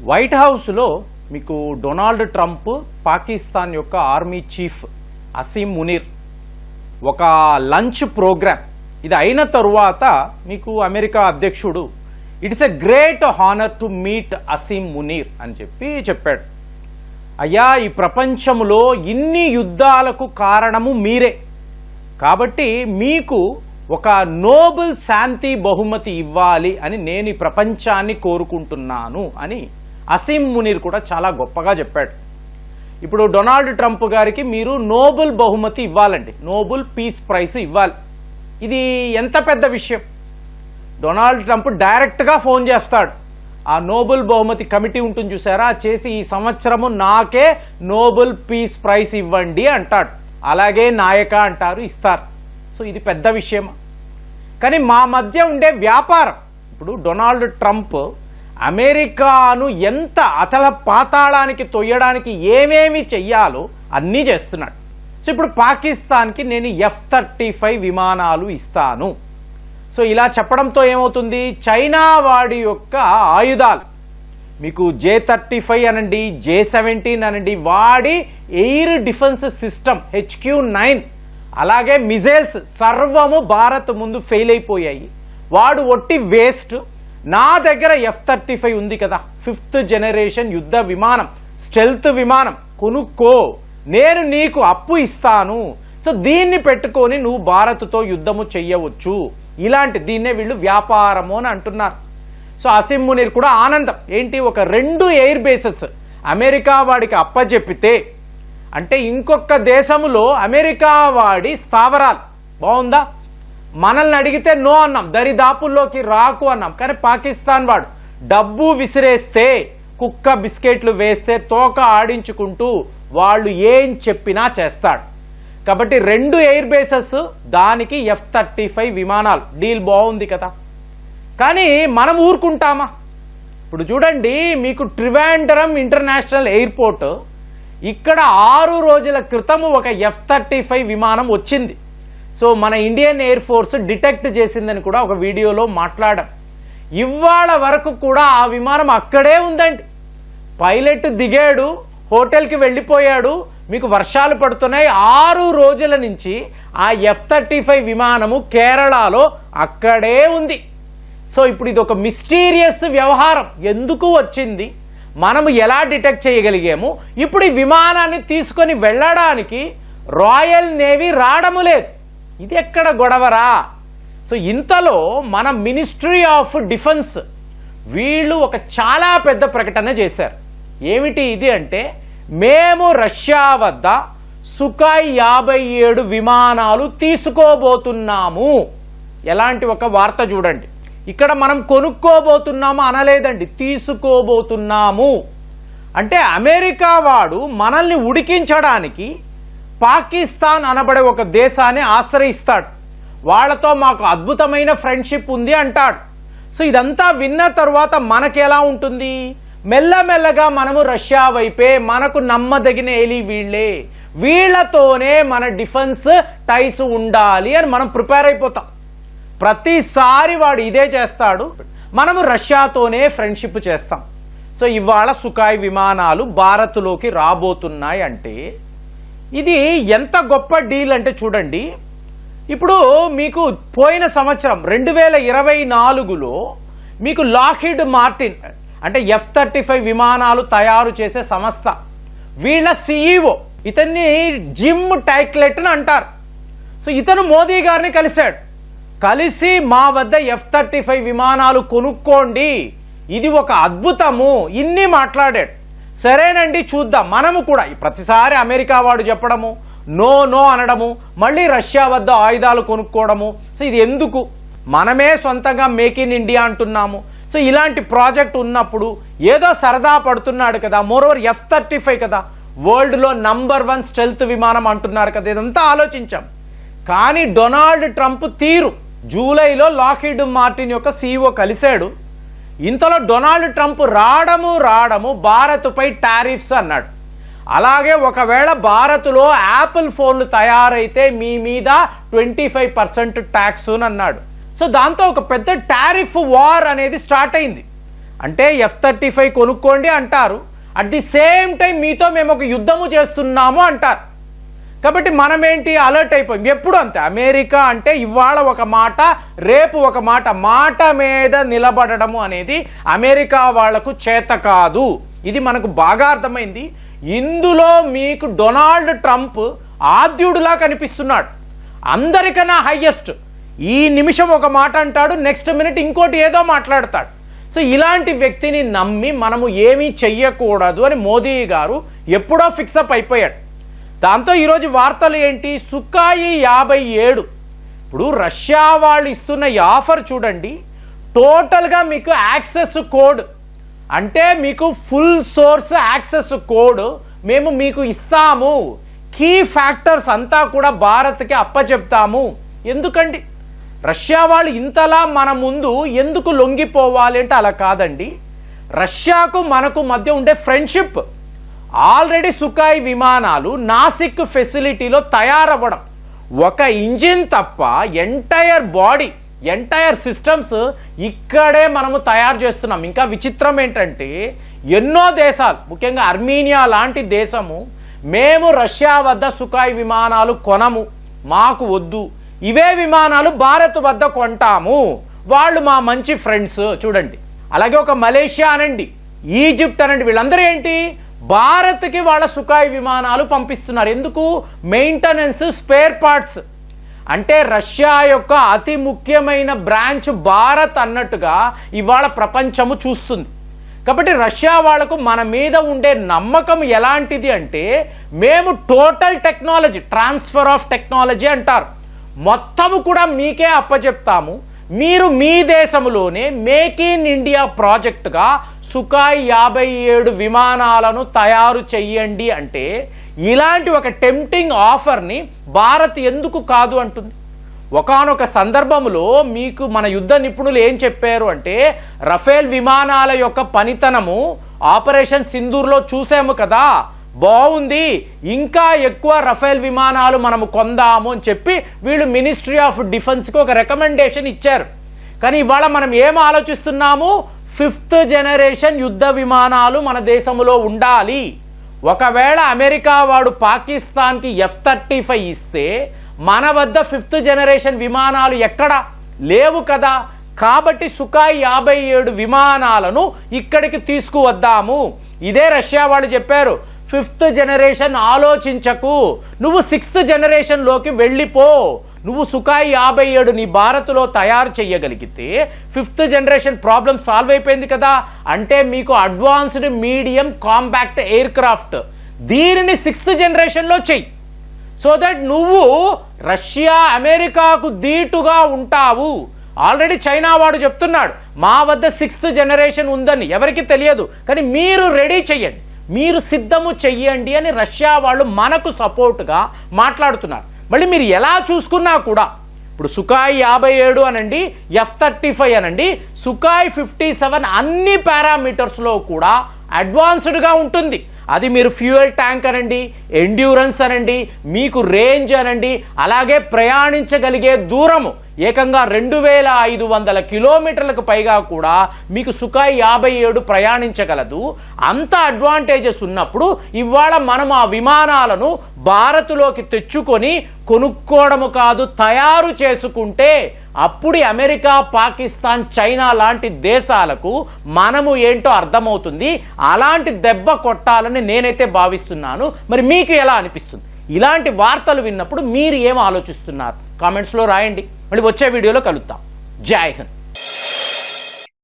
White హౌస్లో మీకు Donald Trump Pakistan యొక్క ఆర్మీ చీఫ్ అసీం మునీర్ ఒక లంచ్ ప్రోగ్రామ్ ఇది అయిన తరువాత మీకు అమెరికా అధ్యక్షుడు it's a great honour to meet Asim Munir అని చెప్పాడు. అయ్యా, ఈ ప్రపంచంలో ఇన్ని యుద్ధాలకు కారణము మీరే, కాబట్టి మీకు ఒక నోబెల్ శాంతి బహుమతి ఇవ్వాలి అని నేను ఈ ప్రపంచాన్ని కోరుకుంటున్నాను అని అసీం మునీర్ కూడా చాలా గొప్పగా చెప్పాడు. ఇప్పుడు డొనాల్డ్ ట్రంప్ గారికి మీరు నోబెల్ బహుమతి ఇవ్వాలండి, నోబెల్ పీస్ ప్రైజ్ ఇవ్వాలి. ఇది ఎంత పెద్ద విషయం. డొనాల్డ్ ట్రంప్ డైరెక్ట్గా ఫోన్ చేస్తాడు, ఆ నోబెల్ బహుమతి కమిటీ ఉంటుంది చూసారా, చేసి ఈ సంవత్సరము నాకే నోబెల్ పీస్ ప్రైజ్ ఇవ్వండి అంటాడు. అలాగే నాయక అంటారు, ఇస్తారు. సో ఇది పెద్ద విషయం. కానీ మా మధ్య ఉండే వ్యాపారం, ఇప్పుడు డొనాల్డ్ ట్రంప్ అమెరికాను ఎంత అతల పాతాళానికి తొయ్యడానికి ఏమేమి చెయ్యాలో అన్నీ చేస్తున్నాడు. సో ఇప్పుడు పాకిస్తాన్కి నేను F-35 విమానాలు ఇస్తాను. సో ఇలా చెప్పడంతో ఏమవుతుంది, చైనా వాడి యొక్క ఆయుధాలు మీకు J-35 అనండి, J-17 అనండి, వాడి ఎయిర్ డిఫెన్స్ సిస్టమ్ HQ-9 అలాగే మిజైల్స్ సర్వము భారత్ ముందు ఫెయిల్ అయిపోయాయి. వాడు ఒట్టి వేస్ట్. నా దగ్గర F-35 ఉంది కదా, 5th జనరేషన్ యుద్ధ విమానం, స్టెల్త్ విమానం కొనుక్కో, నేను నీకు అప్పు ఇస్తాను. సో దీన్ని పెట్టుకొని నువ్వు భారత్తో యుద్ధము చెయ్యవచ్చు. ఇలాంటి దీన్నే వీళ్ళు వ్యాపారము అని అంటున్నారు. సో అసీం మునీర్ కూడా ఆనందం. ఏంటి, ఒక 2 ఎయిర్ బేసెస్ అమెరికా వాడికి అప్పచెప్పితే, అంటే ఇంకొక దేశంలో అమెరికా వాడి స్థావరాలు బాగుందా, మనల్ని అడిగితే నో అన్నాం, దరిదాపుల్లోకి రాకు అన్నాం. కానీ పాకిస్తాన్ వాడు డబ్బు విసిరేస్తే, కుక్క బిస్కెట్లు వేస్తే తోక ఆడించుకుంటూ వాళ్ళు ఏం చెప్పినా చేస్తాడు. కాబట్టి 2 ఎయిర్ బేసెస్, దానికి F-35 విమానాలు, డీల్ బాగుంది కదా. కానీ మనం ఊరుకుంటామా? ఇప్పుడు చూడండి, మీకు ట్రివాండ్రం ఇంటర్నేషనల్ ఎయిర్పోర్ట్ ఇక్కడ 6 రోజుల క్రితము ఒక F-35 విమానం వచ్చింది. సో మన ఇండియన్ ఎయిర్ ఫోర్స్ డిటెక్ట్ చేసిందని కూడా ఒక వీడియోలో మాట్లాడాం. ఇవాళ వరకు కూడా ఆ విమానం అక్కడే ఉందండి. పైలట్ దిగాడు, హోటల్కి వెళ్ళిపోయాడు, మీకు వర్షాలు పడుతున్నాయి. 6 రోజుల నుంచి ఆ F-35 విమానము కేరళలో అక్కడే ఉంది. సో ఇప్పుడు ఇది ఒక మిస్టీరియస్ వ్యవహారం. ఎందుకు వచ్చింది, మనము ఎలా డిటెక్ట్ చేయగలిగాము? ఇప్పుడు ఈ విమానాన్ని తీసుకొని వెళ్ళడానికి రాయల్ నేవీ రావడము లేదు. ఇది ఎక్కడ గొడవరా? సో ఇంతలో మన మినిస్ట్రీ ఆఫ్ డిఫెన్స్ వీళ్ళు ఒక చాలా పెద్ద ప్రకటన చేశారు. ఏమిటి ఇది అంటే, మేము రష్యా వద్ద సుఖాయ్ 57 విమానాలు తీసుకోబోతున్నాము. ఎలాంటి ఒక వార్త చూడండి, ఇక్కడ మనం కొనుక్కోబోతున్నాము అనలేదండి, తీసుకోబోతున్నాము. అంటే అమెరికా వాడు మనల్ని ఉడికించడానికి పాకిస్తాన్ అనబడే ఒక దేశాన్ని ఆశ్రయిస్తాడు. వాళ్ళతో మాకు అద్భుతమైన ఫ్రెండ్షిప్ ఉంది అంటాడు. సో ఇదంతా విన్న తర్వాత మనకి ఎలా ఉంటుంది, మెల్లమెల్లగా మనము రష్యా వైపే, మనకు నమ్మదగిన ఏలి వీళ్ళే, వీళ్లతోనే మన డిఫెన్స్ టైస్ ఉండాలి అని మనం ప్రిపేర్ అయిపోతాం. ప్రతిసారి వాడు ఇదే చేస్తాడు, మనము రష్యాతోనే ఫ్రెండ్షిప్ చేస్తాం. సో ఇవాళ సుఖాయ్ విమానాలు భారత్లోకి రాబోతున్నాయి అంటే ఇది ఎంత గొప్ప డీల్ అంటే చూడండి. ఇప్పుడు మీకు పోయిన సంవత్సరం 2024లో మీకు లాక్హీడ్ మార్టిన్ అంటే F-35 విమానాలు తయారు చేసే సంస్థ, వీళ్ళ CEO ఇతన్ని జిమ్ టైక్లెట్ అంటారు. సో ఇతను మోదీ గారిని కలిసి మా వద్ద F-35 విమానాలు కొనుక్కోండి, ఇది ఒక అద్భుతము, ఇన్ని మాట్లాడాడు. సరేనండి చూద్దాం. మనము కూడా ప్రతిసారి అమెరికా వాడు చెప్పడము, నో అనడము, మళ్ళీ రష్యా వద్ద ఆయుధాలు కొనుక్కోవడము. సో ఇది ఎందుకు, మనమే సొంతంగా మేక్ ఇన్ ఇండియా అంటున్నాము. సో ఇలాంటి ప్రాజెక్ట్ ఉన్నప్పుడు ఏదో సరదా పడుతున్నాడు కదా. మోరోవర్ F-35 కదా, వరల్డ్లో నంబర్ 1 స్టెల్త్ విమానం అంటున్నారు కదా. ఇదంతా ఆలోచించాం. కానీ డొనాల్డ్ ట్రంప్ తీరు, జూలైలో లాక్హీడ్ మార్టిన్ యొక్క CEO కలిశాడు. ఇంతలో డొనాల్డ్ ట్రంప్ రావడము భారత్పై టారిఫ్స్ అన్నాడు. అలాగే ఒకవేళ భారత్లో యాపిల్ ఫోన్లు తయారైతే మీ మీద 25% ట్యాక్స్ అన్నాడు. సో దాంతో ఒక పెద్ద టారిఫ్ వార్ అనేది స్టార్ట్ అయింది. అంటే F-35 కొనుక్కోండి అంటారు, అట్ ది సేమ్ టైం మీతో మేము ఒక యుద్ధము చేస్తున్నాము అంటారు. కాబట్టి మనమేంటి అలర్ట్ అయిపోయాం. ఎప్పుడు అంతే, అమెరికా అంటే ఇవాళ ఒక మాట రేపు ఒక మాట, మాట మీద నిలబడము అనేది అమెరికా వాళ్లకు చేత కాదు. ఇది మనకు బాగా అర్థమైంది. ఇందులో మీకు డొనాల్డ్ ట్రంప్ ఆద్యుడులా కనిపిస్తున్నాడు, అందరికన్నా హైయెస్ట్. ఈ నిమిషం ఒక మాట అంటాడు, నెక్స్ట్ మినిట్ ఇంకోటి ఏదో మాట్లాడతాడు. సో ఇలాంటి వ్యక్తిని నమ్మి మనము ఏమీ చెయ్యకూడదు అని మోదీ గారు ఎప్పుడో ఫిక్సప్ అయిపోయాడు. దాంతో ఈరోజు వార్తలు ఏంటి, సుఖాయి 57. ఇప్పుడు రష్యా వాళ్ళు ఇస్తున్న ఈ ఆఫర్ చూడండి, టోటల్గా మీకు యాక్సెస్ కోడ్ అంటే మీకు ఫుల్ సోర్స్ యాక్సెస్ కోడ్ మేము మీకు ఇస్తాము, కీ ఫ్యాక్టర్స్ అంతా కూడా భారత్కి అప్పచెప్తాము. ఎందుకండి రష్యా వాళ్ళు ఇంతలా మన ముందు ఎందుకు లొంగిపోవాలి అంటే అలా కాదండి. రష్యాకు మనకు మధ్య ఉండే ఫ్రెండ్షిప్. ఆల్రెడీ సుఖాయ్ విమానాలు నాసిక్ ఫెసిలిటీలో తయారవ్వడం, ఒక ఇంజిన్ తప్ప ఎంటైర్ బాడీ ఎంటైర్ సిస్టమ్స్ ఇక్కడే మనము తయారు చేస్తున్నాం. ఇంకా విచిత్రం ఏంటంటే ఎన్నో దేశాలు, ముఖ్యంగా అర్మీనియా లాంటి దేశము, మేము రష్యా వద్ద సుఖాయ్ విమానాలు కొనము, మాకు వద్దు, ఇవే విమానాలు భారత్ వద్ద కొంటాము, వాళ్ళు మా మంచి ఫ్రెండ్స్ చూడండి. అలాగే ఒక మలేషియా అనండి, ఈజిప్ట్ అనండి, వీళ్ళందరూ ఏంటి భారత్కి వాళ్ళ సుఖాయ్ విమానాలు పంపిస్తున్నారు. ఎందుకు? Maintenance, spare parts. అంటే రష్యా యొక్క అతి ముఖ్యమైన బ్రాంచ్ భారత్ అన్నట్టుగా ఇవాళ ప్రపంచము చూస్తుంది. కాబట్టి రష్యా వాళ్లకు మన మీద ఉండే నమ్మకం ఎలాంటిది అంటే, మేము total technology, transfer of technology అంటారు, మొత్తము కూడా మీకే అప్పచెప్తాము, మీరు మీ దేశంలోనే మేక్ ఇన్ ఇండియా ప్రాజెక్టుగా సుఖాయ్ 57 విమానాలను తయారు చెయ్యండి అంటే, ఇలాంటి ఒక టెంప్టింగ్ ఆఫర్ని భారత్ ఎందుకు కాదు అంటుంది? ఒకానొక సందర్భంలో మీకు మన యుద్ధ నిపుణులు ఏం చెప్పారు అంటే, రఫేల్ విమానాల యొక్క పనితనము ఆపరేషన్ సింధూర్లో చూసాము కదా, బాగుంది, ఇంకా ఎక్కువ రఫేల్ విమానాలు మనము కొందాము అని చెప్పి వీళ్ళు మినిస్ట్రీ ఆఫ్ డిఫెన్స్కి ఒక రికమెండేషన్ ఇచ్చారు. కానీ ఇవాళ మనం ఏం ఆలోచిస్తున్నాము, 5th జనరేషన్ యుద్ధ విమానాలు మన దేశంలో ఉండాలి. ఒకవేళ అమెరికా వాడు పాకిస్తాన్కి F-35 ఇస్తే మన వద్ద 5th జనరేషన్ విమానాలు ఎక్కడ లేవు కదా. కాబట్టి సుఖాయ్ 57 విమానాలను ఇక్కడికి తీసుకువద్దాము. ఇదే రష్యా వాళ్ళు చెప్పారు, 5th జనరేషన్ ఆలోచించకు, నువ్వు 6th జనరేషన్లోకి వెళ్ళిపో, నువ్వు సుఖాయ్ 57 నీ భారత్లో తయారు చేయగలిగితే 5th జనరేషన్ ప్రాబ్లం సాల్వ్ అయిపోయింది కదా. అంటే మీకు advanced medium compact air craft, దీనిని 6th జనరేషన్లో చెయ్యి. సో దట్ నువ్వు రష్యా అమెరికాకు దీటుగా ఉంటావు. ఆల్రెడీ చైనా వాడు చెప్తున్నాడు, మా వద్ద 6th జనరేషన్ ఉందని, ఎవరికి తెలియదు, కానీ మీరు రెడీ చెయ్యండి, మీరు సిద్ధము చెయ్యండి అని రష్యా వాళ్ళు మనకు సపోర్ట్గా మాట్లాడుతున్నారు. మళ్ళీ మీరు ఎలా చూసుకున్నా కూడా ఇప్పుడు సుఖాయ్ 57 అనండి, F-35 అనండి, సుఖాయ్ 57 అన్ని పారామీటర్స్లో కూడా అడ్వాన్స్డ్గా ఉంటుంది. అది మీరు ఫ్యూయల్ ట్యాంక్ అనండి, ఎండ్యూరెన్స్ అనండి, మీకు రేంజ్ అనండి, అలాగే ప్రయాణించగలిగే దూరము ఏకంగా 2500 కిలోమీటర్లకు పైగా కూడా మీకు సుఖాయ్ 57 ప్రయాణించగలదు. అంత అడ్వాంటేజెస్ ఉన్నప్పుడు ఇవాళ మనం ఆ విమానాలను భారత్లోకి తెచ్చుకొని కొనుక్కోవడము కాదు, తయారు చేసుకుంటే అప్పుడు అమెరికా, పాకిస్తాన్, చైనా లాంటి దేశాలకు మనము ఏంటో అర్థమవుతుంది. అలాంటి దెబ్బ కొట్టాలని నేనైతే భావిస్తున్నాను. మరి మీకు ఎలా అనిపిస్తుంది? ఇలాంటి వార్తలు విన్నప్పుడు మీరు ఏం ఆలోచిస్తున్నారు? కామెంట్స్లో రాయండి. మళ్ళీ వచ్చే వీడియోలో కలుద్దాం. జై హింద్.